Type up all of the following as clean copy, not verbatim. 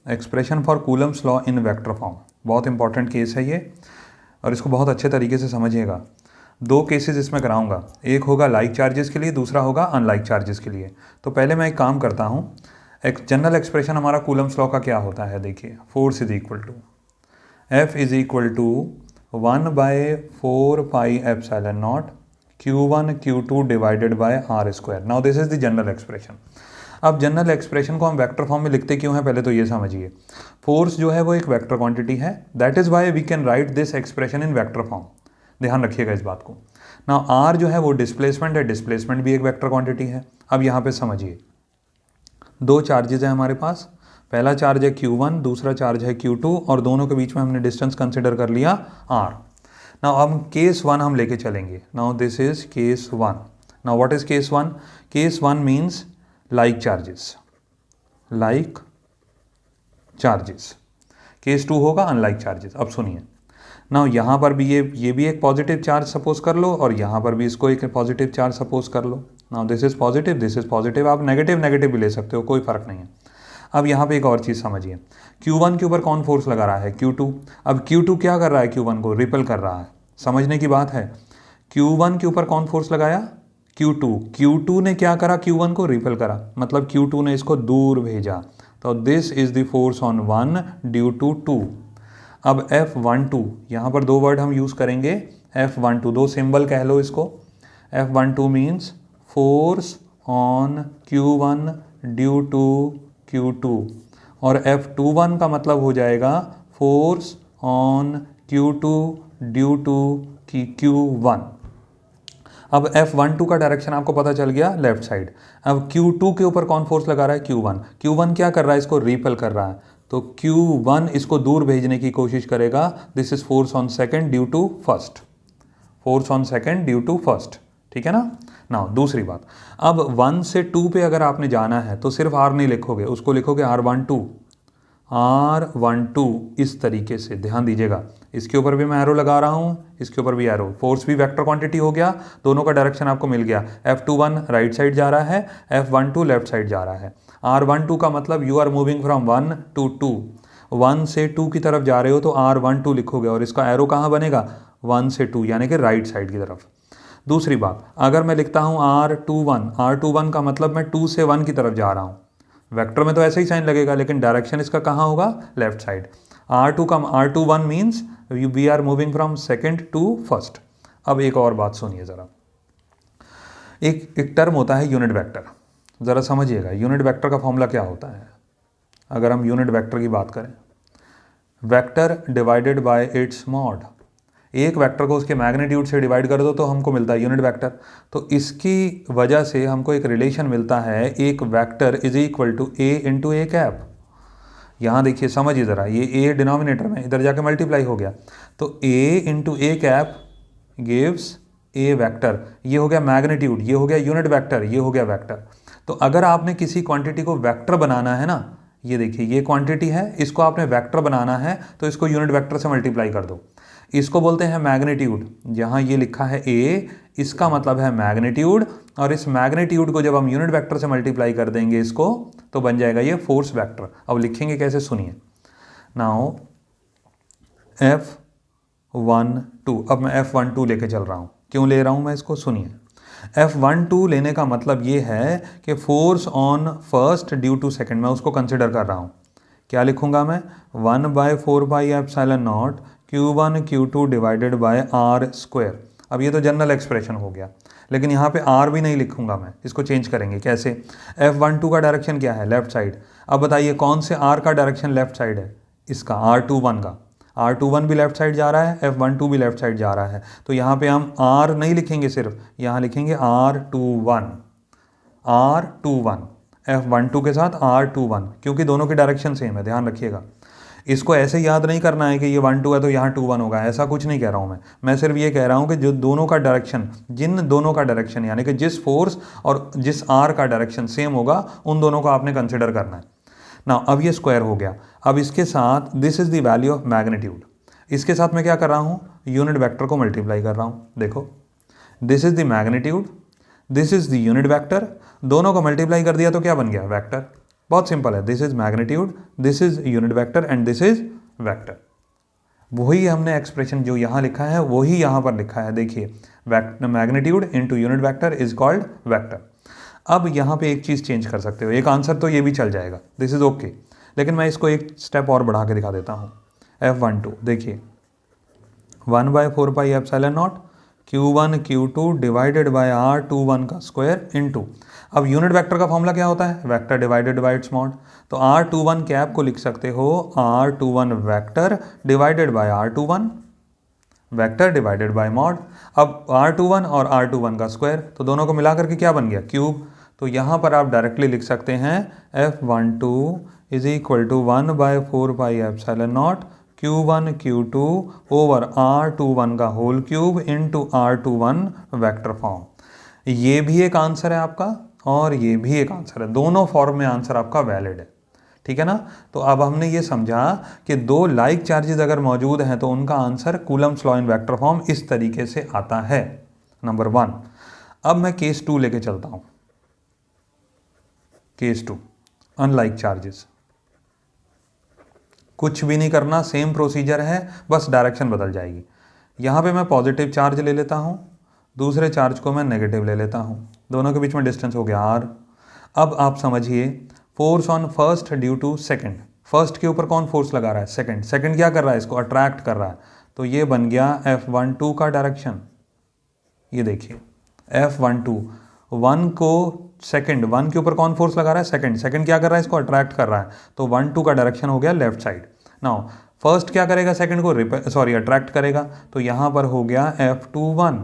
Expression for Coulomb's law in vector form, बहुत important case है ये और इसको बहुत अच्छे तरीके से समझिएगा। दो केसेस इसमें कराऊंगा, एक होगा लाइक चार्जेस के लिए, दूसरा होगा अनलाइक चार्जेस के लिए। तो पहले मैं एक काम करता हूँ, एक जनरल एक्सप्रेशन हमारा कूलम्स लॉ का क्या होता है, देखिए force is equal to F is equal to 1/4πε0 Q1 Q2 divided by R square. Now this is the general expression. अब जनरल एक्सप्रेशन को हम वेक्टर फॉर्म में लिखते क्यों हैं, पहले तो ये समझिए। फोर्स जो है वो एक वेक्टर क्वांटिटी है, that is why we can write this expression in vector form. ध्यान रखिएगा इस बात को। नाउ आर जो है वो डिस्प्लेसमेंट है, डिस्प्लेसमेंट भी एक वेक्टर क्वांटिटी है। अब यहाँ पे समझिए, दो चार्जेज है हमारे पास, पहला चार्ज है Q1, दूसरा चार्ज है Q2 और दोनों के बीच में हमने डिस्टेंस कंसिडर कर लिया R। नाउ अब केस 1 हम लेके चलेंगे। Now this is case 1। Now what is case 1? Case 1 means like charges, like charges. Case 2 होगा अनलाइक चार्जेस। अब सुनिए, नाउ यहाँ पर भी ये भी एक पॉजिटिव चार्ज सपोज कर लो और यहाँ पर भी इसको एक पॉजिटिव चार्ज सपोज कर लो। Now this is positive, this is positive, आप नेगेटिव नेगेटिव भी ले सकते हो, कोई फर्क नहीं है। अब यहाँ पे एक और चीज़ समझिए, Q1 के ऊपर कौन फोर्स लगा रहा है? Q2। अब Q2 क्या कर रहा है? Q1 को रिपेल कर रहा है। समझने की बात है, Q1 के ऊपर कौन फोर्स लगाया? Q2। Q2 ने क्या करा? Q1 को रिपेल करा, मतलब Q2 ने इसको दूर भेजा। तो this is the force on 1 due to 2। अब F12, यहाँ पर दो वर्ड हम यूज़ करेंगे, F12, दो सिंबल कह लो इसको। F12 means force on Q1 due to Q2 और F21 का मतलब हो जाएगा force on Q2 due to Q1। अब F12 का डायरेक्शन आपको पता चल गया, लेफ्ट साइड। अब Q2 के ऊपर कौन फोर्स लगा रहा है? Q1। Q1 क्या कर रहा है? इसको रिपेल कर रहा है, तो Q1 इसको दूर भेजने की कोशिश करेगा। This is force on second due to first, force on second due to first, ठीक है ना। नाउ दूसरी बात, अब 1 से 2 पे अगर आपने जाना है तो सिर्फ R नहीं लिखोगे, उसको लिखोगे R12, R12 इस तरीके से। ध्यान दीजिएगा, इसके ऊपर भी मैं एरो लगा रहा हूँ, इसके ऊपर भी एरो। फोर्स भी वेक्टर क्वांटिटी हो गया, दोनों का डायरेक्शन आपको मिल गया। F21 राइट साइड जा रहा है, F12 लेफ्ट साइड जा रहा है। R12 का मतलब you are moving from 1 to 2, 1 से 2 की तरफ जा रहे हो तो R12 लिखोगे और इसका एरो कहाँ बनेगा? 1 से 2 यानी कि राइट साइड की तरफ। दूसरी बात, अगर मैं लिखता हूँ R21 का मतलब मैं 2 से 1 की तरफ जा रहा हूँ। वेक्टर में तो ऐसे ही साइन लगेगा, लेकिन डायरेक्शन इसका कहाँ होगा? Left side. R21 means we are moving from second to first. अब एक और बात सुनिए ज़रा, एक टर्म होता है यूनिट वेक्टर, ज़रा समझिएगा। यूनिट वेक्टर का फॉर्मूला क्या होता है? अगर हम यूनिट वेक्टर की बात करें, vector divided by its mod. एक वेक्टर को उसके मैग्नीट्यूड से डिवाइड कर दो तो हमको मिलता है यूनिट वेक्टर। तो इसकी वजह से हमको एक रिलेशन मिलता है, एक vector is equal to A into A cap. यहाँ देखिए, समझिए ज़रा, ये ए डिनोमिनेटर में इधर जाके मल्टीप्लाई हो गया, तो A into A cap gives A vector. ये हो गया मैग्नीट्यूड, ये हो गया यूनिट वेक्टर, ये हो गया वेक्टर। तो अगर आपने किसी क्वांटिटी को वेक्टर बनाना है ना, ये देखिए ये क्वांटिटी है, इसको आपने वेक्टर बनाना है तो इसको यूनिट वेक्टर से मल्टीप्लाई कर दो। इसको बोलते हैं मैग्नीट्यूड। जहाँ ये लिखा है ए, इसका मतलब है मैग्नीट्यूड, और इस मैग्नीट्यूड को जब हम यूनिट वेक्टर से मल्टीप्लाई कर देंगे इसको, तो बन जाएगा ये फोर्स वेक्टर। अब लिखेंगे कैसे, सुनिए। नाउ F12, अब मैं F12 लेके चल रहा हूँ। क्यों ले रहा हूँ मैं इसको, सुनिए। F12 लेने का मतलब ये है कि force on first due to second, मैं उसको कंसिडर कर रहा हूँ। क्या लिखूंगा मैं? 1/4πε0 Q1 Q2 divided bye R square. अब ये तो जनरल एक्सप्रेशन हो गया, लेकिन यहाँ पे R भी नहीं लिखूंगा मैं, इसको चेंज करेंगे। कैसे? F12 का डायरेक्शन क्या है? Left side. अब बताइए कौन से R का डायरेक्शन लेफ्ट साइड है? इसका R21 का। R21 भी लेफ्ट साइड जा रहा है, F12 भी लेफ्ट साइड जा रहा है, तो यहाँ पे हम R नहीं लिखेंगे, सिर्फ यहाँ लिखेंगे R21, R21, F12 के साथ R21, क्योंकि दोनों की डायरेक्शन सेम है। ध्यान रखिएगा, इसको ऐसे याद नहीं करना है कि ये 1 2 है तो यहाँ 2 1 होगा, ऐसा कुछ नहीं कह रहा हूँ मैं सिर्फ ये कह रहा हूँ कि जो दोनों का डायरेक्शन, जिन दोनों का डायरेक्शन यानी कि जिस फोर्स और जिस R का डायरेक्शन सेम होगा, उन दोनों को आपने कंसिडर करना है ना। अब ये स्क्वायर हो गया। अब इसके साथ this is the value of magnitude, इसके साथ मैं क्या कर रहा हूँ? यूनिट वेक्टर को मल्टीप्लाई कर रहा हूँ। देखो, this is the magnitude, this is the unit vector, दोनों को मल्टीप्लाई कर दिया तो क्या बन गया? वेक्टर। बहुत सिंपल है, this is magnitude, this is unit vector and this is vector. वही हमने एक्सप्रेशन जो यहाँ लिखा है वही यहाँ पर लिखा है, देखिए magnitude into unit vector is called vector. अब यहाँ पे एक चीज़ चेंज कर सकते हो, एक आंसर तो ये भी चल जाएगा, दिस इज ओके, लेकिन मैं इसको एक स्टेप और बढ़ा के दिखा देता हूँ। F12 देखिए 1/4πε0 Q1 Q2 divided bye R21 का स्क्वायर इनटू, अब यूनिट वेक्टर का फॉर्मूला क्या होता है, vector divided by its mod, तो R21 कैप को लिख सकते हो R21 vector divided bye R21 vector divided bye mod. अब R21 और R21 का स्क्वायर, तो दोनों को मिलाकर के क्या बन गया, क्यूब। तो यहाँ पर आप डायरेक्टली लिख सकते हैं F12 is equal to 1/4πε0 Q1 Q2 over R21 का whole cube into R21 vector form. ये भी एक आंसर है आपका और ये भी एक आंसर है, दोनों फॉर्म में आंसर आपका वैलिड है, ठीक है ना। तो अब हमने ये समझा कि दो लाइक चार्जेस अगर मौजूद हैं तो उनका answer Coulomb's law in vector form इस तरीके से आता है, नंबर 1। अब मैं केस 2 लेके चलता हूं। केस 2 अनलाइक चार्जेस, कुछ भी नहीं करना, सेम प्रोसीजर है, बस डायरेक्शन बदल जाएगी। यहाँ पे मैं पॉजिटिव चार्ज ले लेता हूँ, दूसरे चार्ज को मैं नेगेटिव ले लेता हूँ, दोनों के बीच में डिस्टेंस हो गया r। अब आप समझिए force on first due to second, first के ऊपर कौन फोर्स लगा रहा है, सेकंड, सेकंड क्या कर रहा है, इसको अट्रैक्ट कर रहा है, तो ये बन गया F12 का डायरेक्शन। ये देखिए F12 1 को सेकंड, 1 के ऊपर कौन फोर्स लगा रहा है, सेकंड, सेकंड क्या कर रहा है, इसको अट्रैक्ट कर रहा है, तो 1 2 का डायरेक्शन हो गया लेफ्ट साइड। नाउ फर्स्ट क्या करेगा, सेकंड को अट्रैक्ट करेगा, तो यहाँ पर हो गया F21।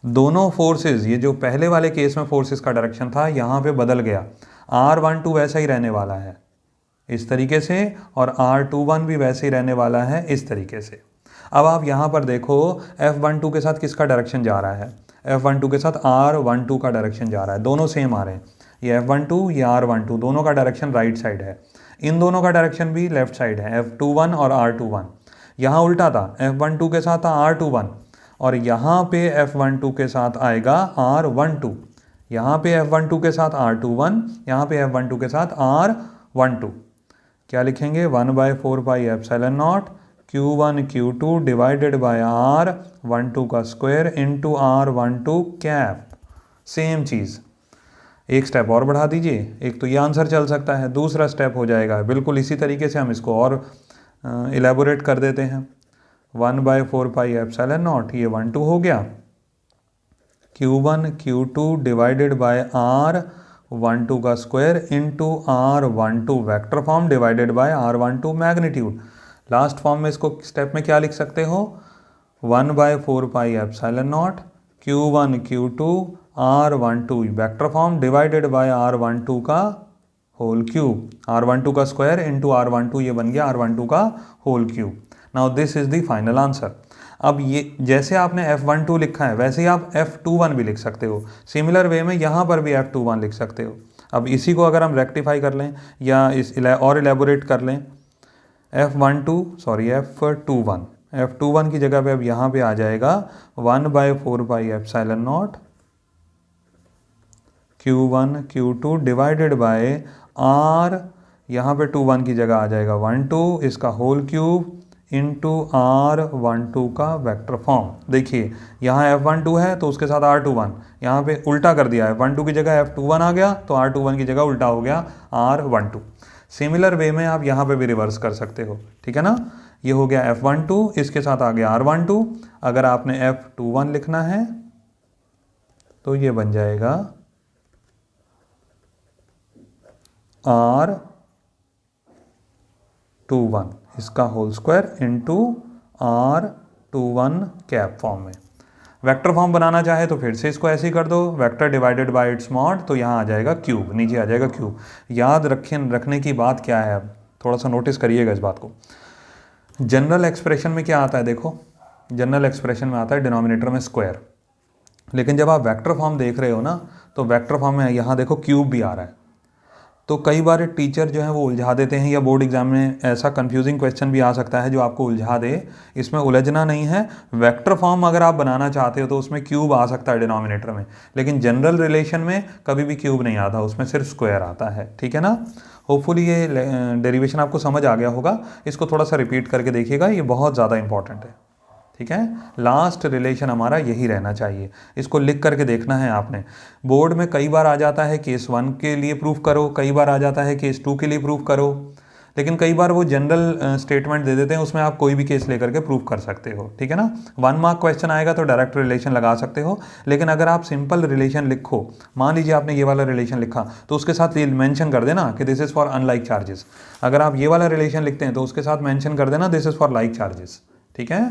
दोनों फोर्सेस, ये जो पहले वाले केस में फोर्सेस का डायरेक्शन था यहाँ पे बदल गया, R12 वैसा ही रहने वाला है इस तरीके से और R21 भी वैसे ही रहने वाला है इस तरीके से। अब आप यहाँ पर देखो F12 के साथ किसका डायरेक्शन जा रहा है, F12 के साथ R12 का डायरेक्शन जा रहा है, दोनों सेम आ रहे हैं, ये F12 ये R12, दोनों का डायरेक्शन राइट साइड है, इन दोनों का डायरेक्शन भी लेफ्ट साइड है, F21 और R21। यहाँ उल्टा था, F12 के साथ था R21 और यहाँ पे F12 के साथ आएगा R12, यहाँ पे F12 के साथ R21, यहाँ पे F12 के साथ R12। क्या लिखेंगे, 1/4πε0 Q1 Q2 divided by R12 का square into R12 cap. Same चीज़, एक स्टेप और बढ़ा दीजिए, एक तो ये आंसर चल सकता है, दूसरा स्टेप हो जाएगा बिल्कुल इसी तरीके से, हम इसको और इलेबोरेट कर देते हैं। 1/4πε0 ये 12 हो गया, Q1 Q2 divided by R12 का square into R12 vector form divided by R12 magnitude. Last form में इसको स्टेप में क्या लिख सकते हो, 1/4πε0 Q1 Q2 R12 vector form divided by R12 का होल क्यूब, R12 का स्क्वायर इंटू R12, ये बन गया R12 का whole cube. Now this is the final answer. अब ये जैसे आपने F12 लिखा है वैसे ही आप F21 भी लिख सकते हो, सिमिलर वे में यहाँ पर भी F21 लिख सकते हो। अब इसी को अगर हम रेक्टिफाई कर लें या इस और इलेबोरेट कर लें, F21 की जगह पे अब यहाँ पे आ जाएगा 1/4πε0 Q1 Q2 divided bye R, यहाँ पे 21 की जगह आ जाएगा 12, इसका होल क्यूब इंटू R12 का वेक्टर फॉर्म। देखिए यहाँ F12 है तो उसके साथ R21, यहाँ पे उल्टा कर दिया है, F12 की जगह F21 आ गया तो R21 की जगह उल्टा हो गया R12। सिमिलर वे में आप यहाँ पे भी रिवर्स कर सकते हो, ठीक है ना। ये हो गया F12, इसके साथ आ गया R12। अगर आपने F21 लिखना है तो ये बन जाएगा R21 इसका whole square into R21 cap form में। वेक्टर फॉर्म बनाना चाहे तो फिर से इसको ऐसे ही कर दो, vector divided by its mod, तो यहाँ आ जाएगा क्यूब, नीचे आ जाएगा क्यूब। याद रखने की बात क्या है, अब थोड़ा सा नोटिस करिएगा इस बात को। जनरल एक्सप्रेशन में क्या आता है, देखो जनरल एक्सप्रेशन में आता है डिनोमिनेटर में स्क्वायर, लेकिन जब आप वेक्टर फॉर्म देख रहे हो ना तो वेक्टर फॉर्म में यहाँ देखो क्यूब भी आ रहा है, तो कई बार टीचर जो है वो उलझा देते हैं, या बोर्ड एग्जाम में ऐसा कंफ्यूजिंग क्वेश्चन भी आ सकता है जो आपको उलझा दे। इसमें उलझना नहीं है। वेक्टर फॉर्म अगर आप बनाना चाहते हो तो उसमें क्यूब आ सकता है डिनोमिनेटर में, लेकिन जनरल रिलेशन में कभी भी क्यूब नहीं आता, उसमें सिर्फ स्क्वायर आता है। ठीक है ना। होपफुली ये डेरिवेशन आपको समझ आ गया होगा। इसको थोड़ा सा रिपीट करके देखिएगा, ये बहुत ज़्यादा इंपॉर्टेंट है। ठीक है, लास्ट रिलेशन हमारा यही रहना चाहिए। इसको लिख करके देखना है आपने। बोर्ड में कई बार आ जाता है केस 1 के लिए प्रूफ करो, कई बार आ जाता है केस 2 के लिए प्रूफ करो, लेकिन कई बार वो जनरल स्टेटमेंट दे देते हैं, उसमें आप कोई भी केस लेकर के प्रूफ कर सकते हो। ठीक है ना। 1 मार्क क्वेश्चन आएगा तो डायरेक्ट रिलेशन लगा सकते हो, लेकिन अगर आप सिंपल रिलेशन लिखो, मान लीजिए आपने ये वाला रिलेशन लिखा तो उसके साथ ये मेंशन कर देना कि this is for unlike charges. अगर आप ये वाला रिलेशन लिखते हैं तो उसके साथ मेंशन कर देना this is for like charges. ठीक है।